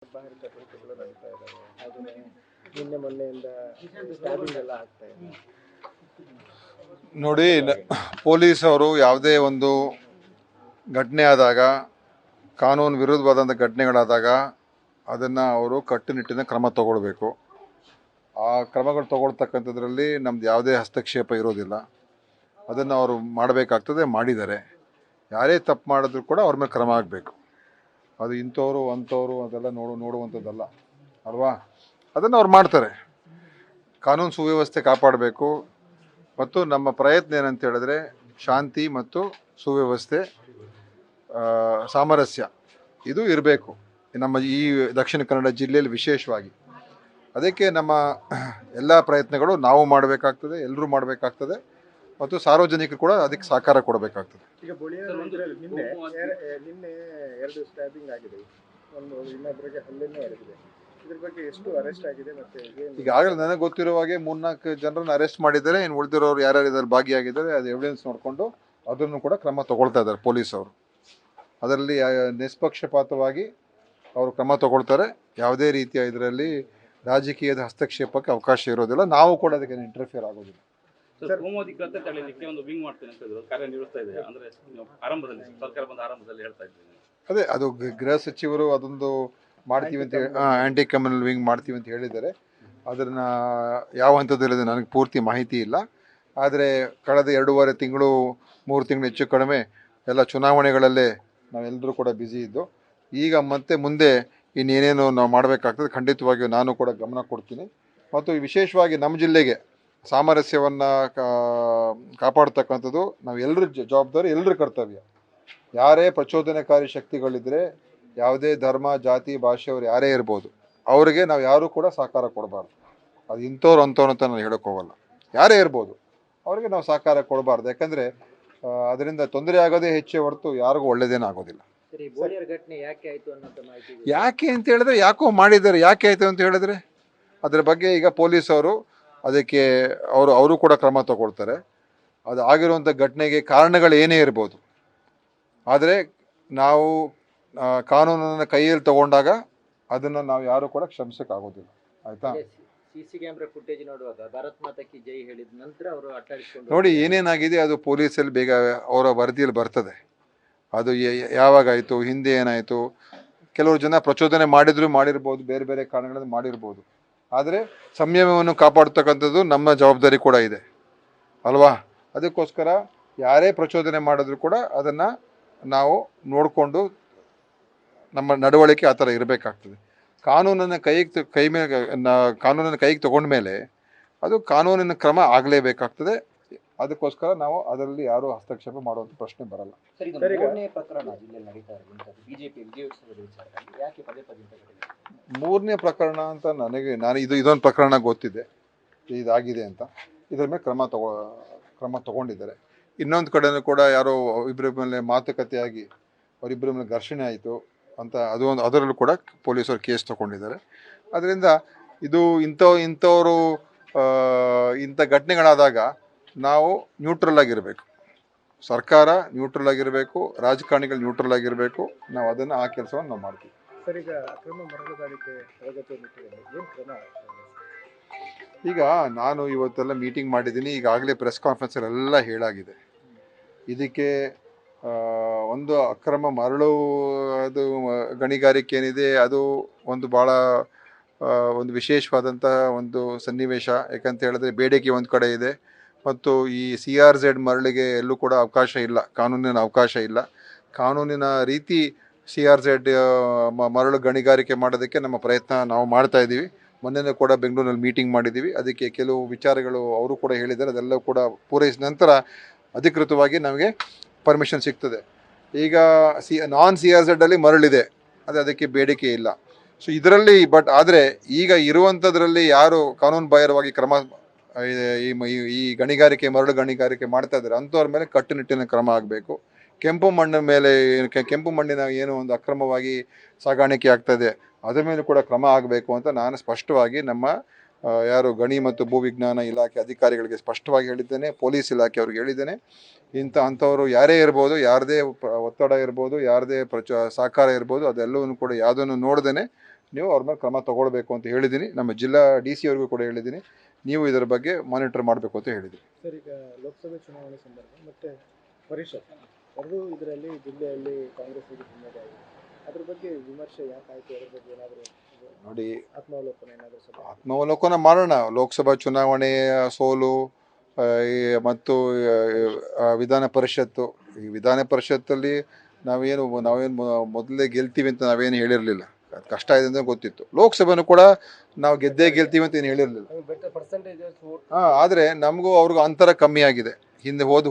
ಬಾಹ್ಯ ಚಟುವಟಿಕೆಗಳು ನಡೀತಾ ಇದ್ದಾವೆ. ಹಾಗೆಯೇ ನಿನ್ನೆ ಮೊನ್ನೆಯಿಂದ ಸ್ಟ್ಯಾಬಿಂಗ್ ಎಲ್ಲ ಆಗ್ತಾ ಇದೆ. ನೋಡಿ, ಪೊಲೀಸ್ ಅವರು ಯಾವುದೇ ಒಂದು ಘಟನೆ ಆದಾಗ, ಕಾನೂನು ವಿರುದ್ಧವಾದಂಥ ಘಟನೆಗಳಾದಾಗ ಅದನ್ನು ಅವರು ಕಟ್ಟುನಿಟ್ಟಿನ ಕ್ರಮ ತಗೊಳ್ಬೇಕು. ಆ ಕ್ರಮಗಳು ತಗೊಳ್ತಕ್ಕಂಥದ್ರಲ್ಲಿ ನಮ್ದು ಯಾವುದೇ ಹಸ್ತಕ್ಷೇಪ ಇರೋದಿಲ್ಲ. ಅದನ್ನು ಅವರು ಮಾಡಬೇಕಾಗ್ತದೆ, ಮಾಡಿದ್ದಾರೆ. ಯಾರೇ ತಪ್ಪು ಮಾಡಿದ್ರು ಕೂಡ ಅವ್ರ ಮೇಲೆ ಕ್ರಮ ಆಗಬೇಕು. ಅದು ಇಂಥವ್ರು ಅಂಥವ್ರು ಅದೆಲ್ಲ ನೋಡುವಂಥದ್ದಲ್ಲ ಅಲ್ವಾ. ಅದನ್ನು ಅವ್ರು ಮಾಡ್ತಾರೆ. ಕಾನೂನು ಸುವ್ಯವಸ್ಥೆ ಕಾಪಾಡಬೇಕು. ಮತ್ತು ನಮ್ಮ ಪ್ರಯತ್ನ ಏನಂತ ಹೇಳಿದ್ರೆ ಶಾಂತಿ ಮತ್ತು ಸುವ್ಯವಸ್ಥೆ, ಸಾಮರಸ್ಯ ಇದು ಇರಬೇಕು ನಮ್ಮ ಈ ದಕ್ಷಿಣ ಕನ್ನಡ ಜಿಲ್ಲೆಯಲ್ಲಿ ವಿಶೇಷವಾಗಿ. ಅದಕ್ಕೆ ನಮ್ಮ ಎಲ್ಲ ಪ್ರಯತ್ನಗಳು ನಾವು ಮಾಡಬೇಕಾಗ್ತದೆ, ಎಲ್ಲರೂ ಮಾಡಬೇಕಾಗ್ತದೆ, ಮತ್ತು ಸಾರ್ವಜನಿಕರು ಕೂಡ ಅದಕ್ಕೆ ಸಹಕಾರ ಕೊಡಬೇಕಾಗ್ತದೆ. ಈಗ ನಿನ್ನೆ ಎರಡು ಸ್ಟ್ಯಾಬಿಂಗ್ ಆಗಿದೆ, ಒಂದು ಇನ್ನೊಬ್ಬರಿಗೆ ಹಲ್ಲೆನೂ ಆಗಿದೆ. ಇದ್ರ ಬಗ್ಗೆ ಎಷ್ಟು ಅರೆಸ್ಟ್ ಆಗಿದೆ? ಮತ್ತೆ ಈಗಾಗಲೇ ನನಗೆ ಗೊತ್ತಿರುವ ಹಾಗೆ 3-4 ಜನರನ್ನು ಅರೆಸ್ಟ್ ಮಾಡಿದ್ದಾರೆ. ಇನ್ನು ಉಳಿದಿರೋರು ಯಾರ್ಯಾರು ಇದರಲ್ಲಿ ಭಾಗಿಯಾಗಿದ್ದಾರೆ ಅದು ಎವಿಡೆನ್ಸ್ ನೋಡಿಕೊಂಡು ಅದನ್ನು ಕೂಡ ಕ್ರಮ ತಗೊಳ್ತಾ ಇದ್ದಾರೆ ಪೊಲೀಸ್ ಅವರು. ಅದರಲ್ಲಿ ನಿಷ್ಪಕ್ಷಪಾತವಾಗಿ ಅವರು ಕ್ರಮ ತಗೊಳ್ತಾರೆ. ಯಾವುದೇ ರೀತಿಯ ಇದರಲ್ಲಿ ರಾಜಕೀಯದ ಹಸ್ತಕ್ಷೇಪಕ್ಕೆ ಅವಕಾಶ ಇರೋದಿಲ್ಲ. ನಾವು ಕೂಡ ಅದಕ್ಕೆ ಇಂಟರ್ಫಿಯರ್ ಆಗೋದಿಲ್ಲ. ಹೋಮೋಧಿಕತೆ ತಡೆಯಲಿಕ್ಕೆ ಒಂದು ವಿಂಗ್ ಮಾಡ್ತೇನೆ ಅಂತ ಹೇಳಿದ್ರು, ಕಾರ್ಯನಿರ್ವಹಿಸ್ತಾ ಇದೆ. ಅಂದ್ರೆ ಆರಂಭದಲ್ಲಿ ಸರ್ಕಾರ ಬಂದ ಆರಂಭದಲ್ಲಿ ಹೇಳ್ತಾ ಇದ್ದೀನಿ. ಅದೇ ಅದು ಗೃಹ ಸಚಿವರು ಅದೊಂದು ಮಾಡ್ತೀವಿ ಅಂತ ಹೇಳಿ ಆ್ಯಂಟಿ ಕಮ್ಯುನಲ್ ವಿಂಗ್ ಮಾಡ್ತೀವಿ ಅಂತ ಹೇಳಿದ್ದಾರೆ. ಅದನ್ನು ಯಾವ ಹಂತದಲ್ಲಿದೆ ನನಗೆ ಪೂರ್ತಿ ಮಾಹಿತಿ ಇಲ್ಲ. ಆದರೆ ಕಳೆದ 2.5 ತಿಂಗಳು 3 ತಿಂಗಳು ಹೆಚ್ಚು ಕಡಿಮೆ ಎಲ್ಲ ಚುನಾವಣೆಗಳಲ್ಲೇ ನಾವೆಲ್ಲರೂ ಕೂಡ ಬ್ಯುಸಿ ಇದ್ದು, ಈಗ ಮತ್ತೆ ಮುಂದೆ ಇನ್ನೇನೇನು ನಾವು ಮಾಡಬೇಕಾಗ್ತದೆ ಖಂಡಿತವಾಗಿಯೂ ನಾನು ಕೂಡ ಗಮನ ಕೊಡ್ತೀನಿ. ಮತ್ತು ವಿಶೇಷವಾಗಿ ನಮ್ಮ ಜಿಲ್ಲೆಗೆ ಸಾಮರಸ್ಯವನ್ನು ಕಾಪಾಡ್ತಕ್ಕಂಥದ್ದು ನಾವು ಎಲ್ಲರ ಜವಾಬ್ದಾರಿ, ಎಲ್ಲರ ಕರ್ತವ್ಯ. ಯಾರೇ ಪ್ರಚೋದನಕಾರಿ ಶಕ್ತಿಗಳಿದ್ದರೆ, ಯಾವುದೇ ಧರ್ಮ ಜಾತಿ ಭಾಷೆಯವರು ಯಾರೇ ಇರ್ಬೋದು, ಅವರಿಗೆ ನಾವು ಯಾರೂ ಕೂಡ ಸಹಕಾರ ಕೊಡಬಾರ್ದು. ಅದು ಇಂಥವ್ರು ಅಂಥವ್ರು ಅಂತ ನಾನು ಹೇಳೋಕ್ಕೆ ಹೋಗಲ್ಲ. ಯಾರೇ ಇರ್ಬೋದು ಅವರಿಗೆ ನಾವು ಸಹಕಾರ ಕೊಡಬಾರ್ದು. ಯಾಕಂದರೆ ಅದರಿಂದ ತೊಂದರೆ ಆಗೋದೇ ಹೆಚ್ಚೇ ಹೊರತು ಯಾರಿಗೂ ಒಳ್ಳೆಯದೇನೂ ಆಗೋದಿಲ್ಲ. ಯಾಕೆ ಅಂತ ಹೇಳಿದ್ರೆ ಯಾಕೋ ಮಾಡಿದ್ದಾರೆ. ಯಾಕೆ ಆಯಿತು ಅಂತ ಹೇಳಿದ್ರೆ ಅದರ ಬಗ್ಗೆ ಈಗ ಪೊಲೀಸವರು ಅದಕ್ಕೆ ಅವರು ಕೂಡ ಕ್ರಮ ತಗೊಳ್ತಾರೆ. ಅದು ಆಗಿರುವಂಥ ಘಟನೆಗೆ ಕಾರಣಗಳು ಏನೇ ಇರ್ಬೋದು. ಆದರೆ ನಾವು ಕಾನೂನನ್ನು ಕೈಯಲ್ಲಿ ತಗೊಂಡಾಗ ಅದನ್ನು ನಾವು ಯಾರು ಕೂಡ ಕ್ಷಮಿಸೋಕ್ಕಾಗೋದಿಲ್ಲ. ಆಯಿತಾ? ಸಿಸಿ ಕ್ಯಾಮೆರಾ ಫುಟೇಜ್ ನೋಡುವಾಗ ಭಾರತ್ ಮಾತಾ ಕಿ ಜೈ ಹೇಳಿದ ನಂತರ ಅವರು ಅಟ್ಟಾಡಿಸಿಕೊಂಡು ನೋಡಿ ಏನೇನಾಗಿದೆ ಅದು ಪೊಲೀಸಲ್ಲಿ ಬೇಗ ಅವರ ವರದಿಯಲ್ಲಿ ಬರ್ತದೆ. ಅದು ಯಾವಾಗಾಯಿತು, ಹಿಂದೆ ಏನಾಯಿತು. ಕೆಲವರು ಜನ ಪ್ರಚೋದನೆ ಮಾಡಿರ್ಬೋದು, ಬೇರೆ ಬೇರೆ ಕಾರಣಗಳನ್ನು ಮಾಡಿರ್ಬೋದು. ಆದರೆ ಸಂಯಮವನ್ನು ಕಾಪಾಡ್ತಕ್ಕಂಥದ್ದು ನಮ್ಮ ಜವಾಬ್ದಾರಿ ಕೂಡ ಇದೆ ಅಲ್ವಾ. ಅದಕ್ಕೋಸ್ಕರ ಯಾರೇ ಪ್ರಚೋದನೆ ಮಾಡಿದ್ರು ಕೂಡ ಅದನ್ನು ನಾವು ನೋಡಿಕೊಂಡು ನಮ್ಮ ನಡವಳಿಕೆ ಆ ಥರ ಇರಬೇಕಾಗ್ತದೆ. ಕಾನೂನನ್ನು ಕಾನೂನನ್ನು ಕೈಗೆ ತಗೊಂಡ ಮೇಲೆ ಅದು ಕಾನೂನಿನ ಕ್ರಮ ಆಗಲೇಬೇಕಾಗ್ತದೆ. ಅದಕ್ಕೋಸ್ಕರ ನಾವು ಅದರಲ್ಲಿ ಯಾರೂ ಹಸ್ತಕ್ಷೇಪ ಮಾಡುವಂಥ ಪ್ರಶ್ನೆ ಬರಲ್ಲ. ಮೂರನೇ ಪ್ರಕರಣ ಅಂತ ನಾನು ಇದೊಂದು ಪ್ರಕರಣ ಗೊತ್ತಿದೆ, ಇದಾಗಿದೆ ಅಂತ. ಇದರ ಮೇಲೆ ಕ್ರಮ ತಗೊಂಡಿದ್ದಾರೆ. ಇನ್ನೊಂದು ಕಡೆನೂ ಕೂಡ ಯಾರೋ ಇಬ್ಬರ ಮೇಲೆ ಮಾತುಕತೆಯಾಗಿ ಅವರಿಬ್ಬರ ಮೇಲೆ ಘರ್ಷಣೆ ಆಯಿತು ಅಂತ ಅದರಲ್ಲೂ ಕೂಡ ಪೊಲೀಸರು ಕೇಸ್ ತಗೊಂಡಿದ್ದಾರೆ. ಅದರಿಂದ ಇದು ಇಂಥವರು ಇಂಥ ಘಟನೆಗಳಾದಾಗ ನಾವು ನ್ಯೂಟ್ರಲ್ ಆಗಿರಬೇಕು. ಸರ್ಕಾರ ನ್ಯೂಟ್ರಲ್ ಆಗಿರಬೇಕು, ರಾಜಕಾರಣಿಗಳು ನ್ಯೂಟ್ರಲ್ ಆಗಿರಬೇಕು. ನಾವು ಅದನ್ನು ಆ ಕೆಲಸವನ್ನು ನಾವು ಮಾಡ್ತೀವಿ. ಸರ್, ಈಗ ಅಕ್ರಮ ಮರಳುಗಾರಿಕೆ ತರಗತಿ ಏನು ಕ್ರಮ? ಈಗ ನಾನು ಇವತ್ತೆಲ್ಲ ಮೀಟಿಂಗ್ ಮಾಡಿದ್ದೀನಿ. ಈಗಾಗಲೇ ಪ್ರೆಸ್ ಕಾನ್ಫರೆನ್ಸಲ್ಲೆಲ್ಲ ಹೇಳಾಗಿದೆ. ಇದಕ್ಕೆ ಒಂದು ಅಕ್ರಮ ಮರಳು ಅದು ಗಣಿಗಾರಿಕೆ ಏನಿದೆ ಅದು ಒಂದು ಭಾಳ ಒಂದು ವಿಶೇಷವಾದಂಥ ಒಂದು ಸನ್ನಿವೇಶ. ಯಾಕಂತ ಹೇಳಿದ್ರೆ ಬೇಡಿಕೆ ಒಂದು ಕಡೆ ಇದೆ, ಮತ್ತು ಈ CRZ ಮರಳಿಗೆ ಎಲ್ಲೂ ಕೂಡ ಅವಕಾಶ ಇಲ್ಲ, ಕಾನೂನಿನ ಅವಕಾಶ ಇಲ್ಲ. ಕಾನೂನಿನ ರೀತಿ CRZ ಮರಳು ಗಣಿಗಾರಿಕೆ ಮಾಡೋದಕ್ಕೆ ನಮ್ಮ ಪ್ರಯತ್ನ ನಾವು ಮಾಡ್ತಾ ಇದ್ದೀವಿ. ಮೊನ್ನೆ ಕೂಡ ಬೆಂಗಳೂರಿನಲ್ಲಿ ಮೀಟಿಂಗ್ ಮಾಡಿದ್ದೀವಿ. ಅದಕ್ಕೆ ಕೆಲವು ವಿಚಾರಗಳು ಅವರು ಕೂಡ ಹೇಳಿದ್ದಾರೆ. ಅದೆಲ್ಲವೂ ಕೂಡ ಪೂರೈಸಿದ ನಂತರ ಅಧಿಕೃತವಾಗಿ ನಮಗೆ ಪರ್ಮಿಷನ್ ಸಿಗ್ತದೆ. ಈಗ ನಾನ್ CRZ ಅಲ್ಲಿ ಮರಳಿದೆ, ಅದಕ್ಕೆ ಬೇಡಿಕೆ ಇಲ್ಲ. ಸೊ ಇದರಲ್ಲಿ ಆದರೆ ಈಗ ಇರುವಂಥದ್ರಲ್ಲಿ ಯಾರು ಕಾನೂನು ಬಾಹಿರವಾಗಿ ಕ್ರಮ ಈ ಗಣಿಗಾರಿಕೆ ಮರಳು ಗಣಿಗಾರಿಕೆ ಮಾಡ್ತಾ ಇದ್ದಾರೆ ಅಂಥವ್ರ ಮೇಲೆ ಕಟ್ಟುನಿಟ್ಟಿನ ಕ್ರಮ ಆಗಬೇಕು. ಕೆಂಪು ಮಣ್ಣಿನ ಏನು ಒಂದು ಅಕ್ರಮವಾಗಿ ಸಾಗಾಣಿಕೆ ಆಗ್ತದೆ ಅದರ ಮೇಲೆ ಕೂಡ ಕ್ರಮ ಆಗಬೇಕು ಅಂತ ನಾನು ಸ್ಪಷ್ಟವಾಗಿ ನಮ್ಮ ಯಾರು ಗಣಿ ಮತ್ತು ಭೂವಿಜ್ಞಾನ ಇಲಾಖೆ ಅಧಿಕಾರಿಗಳಿಗೆ ಸ್ಪಷ್ಟವಾಗಿ ಹೇಳಿದ್ದೇನೆ. ಪೊಲೀಸ್ ಇಲಾಖೆ ಅವ್ರಿಗೆ ಹೇಳಿದ್ದೇನೆ. ಅಂಥವರು ಯಾರೇ ಇರ್ಬೋದು, ಯಾರದೇ ಒತ್ತಡ ಇರ್ಬೋದು, ಯಾರದೇ ಸಹಕಾರ ಇರ್ಬೋದು, ಅದೆಲ್ಲವನ್ನು ಕೂಡ ಯಾವುದನ್ನು ನೋಡ್ದೇ ನೀವು ಅವ್ರ ಮೇಲೆ ಕ್ರಮ ತಗೊಳ್ಬೇಕು ಅಂತ ಹೇಳಿದ್ದೀನಿ. ನಮ್ಮ ಜಿಲ್ಲಾ DC ಅವ್ರಿಗೂ ಕೂಡ ಹೇಳಿದ್ದೀನಿ, ನೀವು ಇದರ ಬಗ್ಗೆ ಮಾನಿಟರ್ ಮಾಡಬೇಕು ಅಂತ ಹೇಳಿದ್ದೀನಿ. ಸರ್, ಈಗ ಲೋಕಸಭೆ ಚುನಾವಣೆ ಸಂದರ್ಭ ಮತ್ತು ಪರಿಷತ್ ಎರಡೂ ಇದರಲ್ಲಿ ಜಿಲ್ಲೆಯಲ್ಲಿ ಕಾಂಗ್ರೆಸ್ಸಿಗೆ ಹಿನ್ನಡೆ ಆಗಿದೆ. ಅದ್ರ ಬಗ್ಗೆ ವಿಮರ್ಶೆ ಯಾಕಾಯಿತು? ಅದ್ರ ಬಗ್ಗೆ ಏನಾದರೂ ನೋಡಿ, ಆತ್ಮಾವಲೋಕನ ಏನಾದರೂ ಸಭೆ ಆತ್ಮಾವಲೋಕನ ಮಾಡೋಣ. ಲೋಕಸಭಾ ಚುನಾವಣೆಯ ಸೋಲು ಮತ್ತು ವಿಧಾನ ಪರಿಷತ್ತು, ಈ ವಿಧಾನ ಪರಿಷತ್ತಲ್ಲಿ ನಾವೇನು ಮೊದಲೇ ಗೆಲ್ತೀವಿ ಅಂತ ನಾವೇನು ಹೇಳಿರಲಿಲ್ಲ. ಕಷ್ಟ ಇದೆ ಅಂತ ಗೊತ್ತಿತ್ತು. ಲೋಕಸಭೆನೂ ಕೂಡ ನಾವು ಗೆಲ್ತೀವಿ ಅಂತ ಏನು ಹೇಳಿರಲಿಲ್ಲ. ಆದರೆ ನಮಗೂ ಅವ್ರಿಗೂ ಅಂತರ ಕಮ್ಮಿ ಆಗಿದೆ. ಹಿಂದೆ ಹೋದ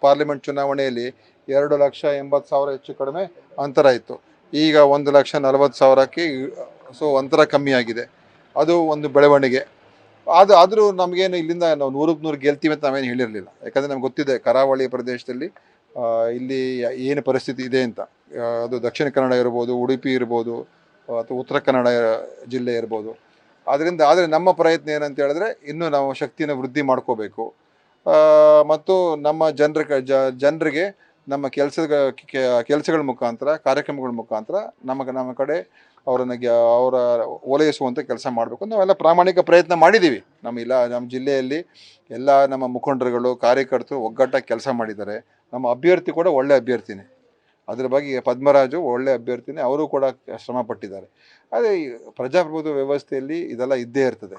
ಪಾರ್ಲಿಮೆಂಟ್ ಚುನಾವಣೆಯಲ್ಲಿ 2,80,000 ಹೆಚ್ಚು ಕಡಿಮೆ ಅಂತರ ಇತ್ತು. ಈಗ 1,40,000ಕ್ಕೆ ಸೊ ಅಂತರ ಕಮ್ಮಿ ಆಗಿದೆ. ಅದು ಒಂದು ಬೆಳವಣಿಗೆ. ಆದರೂ ನಮಗೇನು ಇಲ್ಲಿಂದ ನಾವು 100ಕ್ಕೆ 100 ಗೆಲ್ತೀವಿ ಅಂತ ನಾವೇನು ಹೇಳಿರಲಿಲ್ಲ. ಯಾಕಂದರೆ ನಮ್ಗೆ ಗೊತ್ತಿದೆ ಕರಾವಳಿ ಪ್ರದೇಶದಲ್ಲಿ ಇಲ್ಲಿ ಏನು ಪರಿಸ್ಥಿತಿ ಇದೆ ಅಂತ. ಅದು ದಕ್ಷಿಣ ಕನ್ನಡ ಇರ್ಬೋದು, ಉಡುಪಿ ಇರ್ಬೋದು, ಅಥವಾ ಉತ್ತರ ಕನ್ನಡ ಜಿಲ್ಲೆ ಇರ್ಬೋದು. ಆದರೆ ನಮ್ಮ ಪ್ರಯತ್ನ ಏನಂತ ಹೇಳಿದ್ರೆ, ಇನ್ನೂ ನಾವು ಶಕ್ತಿನ ವೃದ್ಧಿ ಮಾಡ್ಕೋಬೇಕು ಮತ್ತು ನಮ್ಮ ಜನರಿಗೆ ನಮ್ಮ ಕೆಲಸಗಳ ಮುಖಾಂತರ, ಕಾರ್ಯಕ್ರಮಗಳ ಮುಖಾಂತರ ನಮ್ಮ ಕಡೆ ಅವರ ಓಲೈಸುವಂಥ ಕೆಲಸ ಮಾಡಬೇಕು. ನಾವೆಲ್ಲ ಪ್ರಾಮಾಣಿಕ ಪ್ರಯತ್ನ ಮಾಡಿದ್ದೀವಿ. ನಮ್ಮ ಜಿಲ್ಲೆಯಲ್ಲಿ ಎಲ್ಲ ನಮ್ಮ ಮುಖಂಡರುಗಳು, ಕಾರ್ಯಕರ್ತರು ಒಗ್ಗಟ್ಟಾಗಿ ಕೆಲಸ ಮಾಡಿದ್ದಾರೆ. ನಮ್ಮ ಅಭ್ಯರ್ಥಿ ಕೂಡ ಒಳ್ಳೆ ಅಭ್ಯರ್ಥಿನೇ. ಅದ್ರ ಬಗ್ಗೆ ಪದ್ಮರಾಜು ಒಳ್ಳೆ ಅಭ್ಯರ್ಥಿನೇ, ಅವರು ಕೂಡ ಶ್ರಮ ಪಟ್ಟಿದ್ದಾರೆ. ಆದರೆ ಈ ಪ್ರಜಾಪ್ರಭುತ್ವ ವ್ಯವಸ್ಥೆಯಲ್ಲಿ ಇದೆಲ್ಲ ಇದ್ದೇ ಇರ್ತದೆ.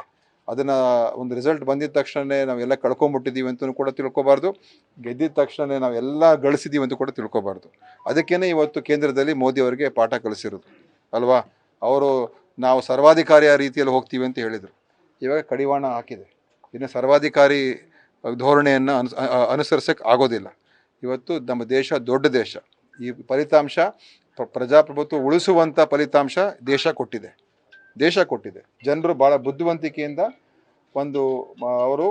ಅದನ್ನು ಒಂದು ರಿಸಲ್ಟ್ ಬಂದಿದ ತಕ್ಷಣವೇ ನಾವೆಲ್ಲ ಕಳ್ಕೊಂಬಿಟ್ಟಿದ್ದೀವಿ ಅಂತಲೂ ಕೂಡ ತಿಳ್ಕೊಬಾರ್ದು, ಗೆದ್ದಿದ ತಕ್ಷಣವೇ ನಾವೆಲ್ಲ ಗಳಿಸಿದ್ದೀವಿ ಅಂತ ಕೂಡ ತಿಳ್ಕೊಬಾರ್ದು. ಅದಕ್ಕೇ ಇವತ್ತು ಕೇಂದ್ರದಲ್ಲಿ ಮೋದಿ ಅವರಿಗೆ ಪಾಠ ಕಲಿಸಿರೋದು ಅಲ್ವಾ. ಅವರು ನಾವು ಸರ್ವಾಧಿಕಾರಿಯ ರೀತಿಯಲ್ಲಿ ಹೋಗ್ತೀವಿ ಅಂತ ಹೇಳಿದರು. ಇವಾಗ ಕಡಿವಾಣ ಹಾಕಿದೆ. ಇನ್ನು ಸರ್ವಾಧಿಕಾರಿ ಧೋರಣೆಯನ್ನು ಅನುಸರಿಸೋಕ್ಕೆ ಆಗೋದಿಲ್ಲ. ಇವತ್ತು ನಮ್ಮ ದೇಶ ದೊಡ್ಡ ದೇಶ. ಈ ಫಲಿತಾಂಶ ಪ್ರಜಾಪ್ರಭುತ್ವ ಉಳಿಸುವಂಥ ಫಲಿತಾಂಶ ದೇಶ ಕೊಟ್ಟಿದೆ. ಜನರು ಭಾಳ ಬುದ್ಧಿವಂತಿಕೆಯಿಂದ ಅವರು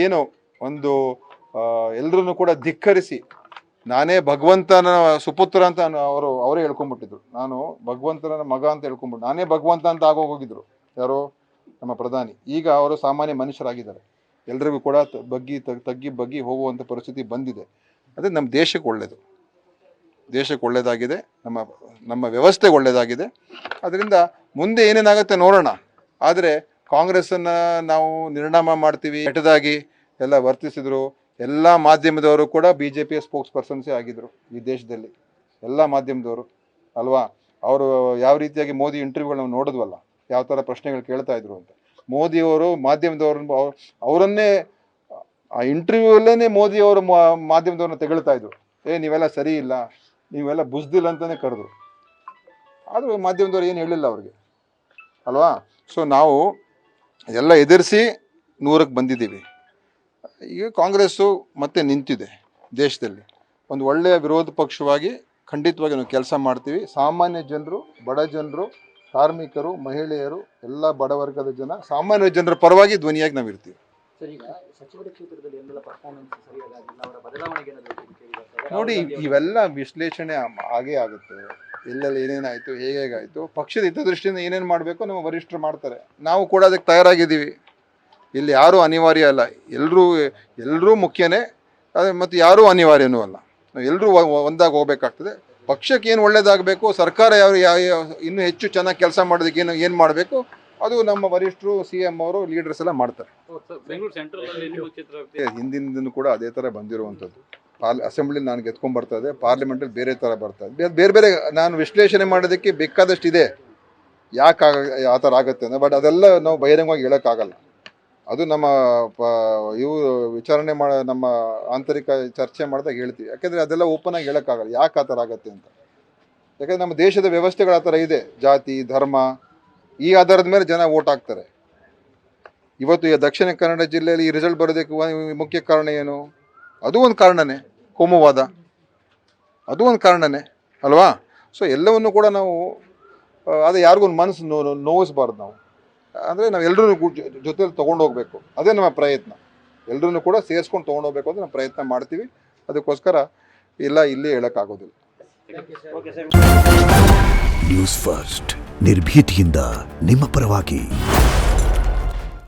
ಏನು ಎಲ್ಲರನ್ನು ಕೂಡ ಧಿಕ್ಕರಿಸಿ, ನಾನೇ ಭಗವಂತನ ಸುಪುತ್ರ ಅಂತ ಅವರೇ ಹೇಳ್ಕೊಂಡ್ಬಿಟ್ಟಿದ್ರು. ನಾನು ಭಗವಂತನ ಮಗ ಅಂತ ಹೇಳ್ಕೊಂಡ್ಬಿಟ್ಟು ನಾನೇ ಭಗವಂತ ಅಂತ ಆಗೋಗಿದ್ರು ಯಾರೋ ನಮ್ಮ ಪ್ರಧಾನಿ. ಈಗ ಅವರು ಸಾಮಾನ್ಯ ಮನುಷ್ಯರಾಗಿದ್ದಾರೆ. ಎಲ್ರಿಗೂ ಕೂಡ ತಗ್ಗಿ ಬಗ್ಗಿ ಹೋಗುವಂಥ ಪರಿಸ್ಥಿತಿ ಬಂದಿದೆ. ಅದೇ ನಮ್ಮ ದೇಶಕ್ಕೆ ಒಳ್ಳೆಯದಾಗಿದೆ, ನಮ್ಮ ವ್ಯವಸ್ಥೆಗೆ ಒಳ್ಳೆಯದಾಗಿದೆ. ಅದರಿಂದ ಮುಂದೆ ಏನೇನಾಗುತ್ತೆ ನೋಡೋಣ. ಆದರೆ ಕಾಂಗ್ರೆಸ್ಸನ್ನು ನಾವು ನಿರ್ಣಾಮ ಮಾಡ್ತೀವಿ ಕೆಟ್ಟದಾಗಿ ಎಲ್ಲ ವರ್ತಿಸಿದ್ರು. ಎಲ್ಲ ಮಾಧ್ಯಮದವರು ಕೂಡ BJPಯ ಸ್ಪೋಕ್ಸ್ ಪರ್ಸನ್ಸೇ ಆಗಿದ್ದರು ಈ ದೇಶದಲ್ಲಿ, ಎಲ್ಲ ಮಾಧ್ಯಮದವರು ಅಲ್ವಾ. ಅವರು ಯಾವ ರೀತಿಯಾಗಿ ಮೋದಿ ಇಂಟರ್ವ್ಯೂಗಳು ನಾವು ನೋಡಿದ್ವಲ್ಲ, ಯಾವ ಥರ ಪ್ರಶ್ನೆಗಳು ಕೇಳ್ತಾ ಇದ್ರು ಅಂತ. ಮೋದಿಯವರು ಮಾಧ್ಯಮದವ್ರನ್ನ ಅವರನ್ನೇ ಆ ಇಂಟರ್ವ್ಯೂಲ್ಲೇ ಮೋದಿಯವರು ಮಾಧ್ಯಮದವ್ರನ್ನ ತೆಗಳ್ತಾ ಇದ್ರು. ನೀವೆಲ್ಲ ಸರಿ ಇಲ್ಲ, ನೀವೆಲ್ಲ ಬುಸ್ದಿಲ್ಲ ಅಂತಲೇ ಕರೆದ್ರು. ಆದರೂ ಮಾಧ್ಯಮದವ್ರು ಏನು ಹೇಳಿಲ್ಲ ಅವ್ರಿಗೆ ಅಲ್ವಾ. ಸೊ ನಾವು ಎಲ್ಲ ಎದುರಿಸಿ 100ಕ್ಕೆ ಬಂದಿದ್ದೀವಿ. ಈಗ ಕಾಂಗ್ರೆಸ್ಸು ಮತ್ತೆ ನಿಂತಿದೆ ದೇಶದಲ್ಲಿ. ಒಂದು ಒಳ್ಳೆಯ ವಿರೋಧ ಪಕ್ಷವಾಗಿ ಖಂಡಿತವಾಗಿ ನಾವು ಕೆಲಸ ಮಾಡ್ತೀವಿ. ಸಾಮಾನ್ಯ ಜನರು, ಬಡ ಜನರು, ಕಾರ್ಮಿಕರು, ಮಹಿಳೆಯರು, ಎಲ್ಲ ಬಡವರ್ಗದ ಜನ, ಸಾಮಾನ್ಯ ಜನರ ಪರವಾಗಿ ಧ್ವನಿಯಾಗಿ ನಾವು ಇರ್ತೀವಿ. ಸರ್, ಈಗ ಸಚಿವರ ಕ್ಷೇತ್ರದಲ್ಲಿ ಎಲ್ಲ ಪರ್ಫಾರ್ಮೆನ್ಸ್ ಸರಿಯಾಗಿಲ್ಲ, ಅವರ ಬದಲಾವಣೆಗೆ ನೋಡಿ, ಇವೆಲ್ಲ ವಿಶ್ಲೇಷಣೆ ಆಗೇ ಆಗುತ್ತೆ. ಎಲ್ಲೆಲ್ಲಿ ಏನೇನಾಯಿತು, ಹೇಗಾಯಿತು, ಪಕ್ಷದ ಹಿತದೃಷ್ಟಿಯಿಂದ ಏನೇನು ಮಾಡಬೇಕು ನಮ್ಮ ವರಿಷ್ಠರು ಮಾಡ್ತಾರೆ. ನಾವು ಕೂಡ ಅದಕ್ಕೆ ತಯಾರಾಗಿದ್ದೀವಿ. ಇಲ್ಲಿ ಯಾರೂ ಅನಿವಾರ್ಯ ಅಲ್ಲ, ಎಲ್ಲರೂ ಮುಖ್ಯನೇ. ಮತ್ತು ಯಾರೂ ಅನಿವಾರ್ಯನೂ ಅಲ್ಲ. ನಾವು ಎಲ್ಲರೂ ಒಂದಾಗಿ ಹೋಗ್ಬೇಕಾಗ್ತದೆ. ಪಕ್ಷಕ್ಕೆ ಏನು ಒಳ್ಳೇದಾಗಬೇಕು, ಸರ್ಕಾರ ಇನ್ನೂ ಹೆಚ್ಚು ಚೆನ್ನಾಗಿ ಕೆಲಸ ಮಾಡೋದಕ್ಕೆ ಏನು ಮಾಡಬೇಕು, ಅದು ನಮ್ಮ ವರಿಷ್ಠರು, CM ಅವರು, ಲೀಡರ್ಸ್ ಎಲ್ಲ ಮಾಡ್ತಾರೆ. ಹಿಂದಿನ ಕೂಡ ಅದೇ ಥರ ಬಂದಿರುವಂಥದ್ದು. ಅಸೆಂಬ್ಲಿ ನಾನು ಗೆದ್ಕೊಂಡ್ಬರ್ತಾ ಇದೆ, ಪಾರ್ಲಿಮೆಂಟಲ್ಲಿ ಬೇರೆ ಥರ ಬರ್ತಾ ಇದೆ. ಬೇರೆ ನಾನು ವಿಶ್ಲೇಷಣೆ ಮಾಡೋದಕ್ಕೆ ಬೇಕಾದಷ್ಟಿದೆ ಯಾಕೆ ಆ ಥರ ಆಗುತ್ತೆ ಅಂದರೆ. ಬಟ್ ಅದೆಲ್ಲ ನಾವು ಬಹಿರಂಗವಾಗಿ ಹೇಳೋಕ್ಕಾಗಲ್ಲ. ಅದು ನಮ್ಮ ವಿಚಾರಣೆ ನಮ್ಮ ಆಂತರಿಕ ಚರ್ಚೆ ಮಾಡಿದಾಗ ಹೇಳ್ತೀವಿ. ಯಾಕೆಂದರೆ ಅದೆಲ್ಲ ಓಪನ್ ಆಗಿ ಹೇಳೋಕ್ಕಾಗಲ್ಲ ಯಾಕೆ ಆ ಥರ ಆಗುತ್ತೆ ಅಂತ. ಯಾಕಂದರೆ ನಮ್ಮ ದೇಶದ ವ್ಯವಸ್ಥೆಗಳು ಆ ಥರ ಇದೆ. ಜಾತಿ, ಧರ್ಮ, ಈ ಆಧಾರದ ಮೇಲೆ ಜನ ವೋಟ್ ಹಾಕ್ತಾರೆ. ಇವತ್ತು ಈ ದಕ್ಷಿಣ ಕನ್ನಡ ಜಿಲ್ಲೆಯಲ್ಲಿ ಈ ರಿಸಲ್ಟ್ ಬರೋದಕ್ಕೆ ಮುಖ್ಯ ಕಾರಣ ಏನು? ಅದು ಒಂದು ಕಾರಣನೇ, ಕೋಮುವಾದ, ಅದು ಒಂದು ಕಾರಣನೇ ಅಲ್ವಾ. ಸೊ ಎಲ್ಲವನ್ನು ಕೂಡ ನಾವು ಅದು ಯಾರಿಗೊಂದು ಮನಸ್ಸು ನೋವಿಸ್ಬಾರ್ದು ನಾವು. ಅಂದರೆ ನಾವು ಎಲ್ಲರೂ ಜೊತೆಲಿ ತೊಗೊಂಡು ಹೋಗಬೇಕು. ಅದೇ ನಮ್ಮ ಪ್ರಯತ್ನ. ಎಲ್ಲರೂ ಕೂಡ ಸೇರಿಸ್ಕೊಂಡು ತೊಗೊಂಡೋಗ್ಬೇಕು ಅಂತ ನಾವು ಪ್ರಯತ್ನ ಮಾಡ್ತೀವಿ. ಅದಕ್ಕೋಸ್ಕರ ಇಲ್ಲೇ ಹೇಳೋಕ್ಕಾಗೋದಿಲ್ಲ. ನ್ಯೂಸ್ ಫಸ್ಟ್, ನಿರ್ಭೀತಿಯಿಂದ ನಿಮ್ಮ ಪರವಾಗಿ.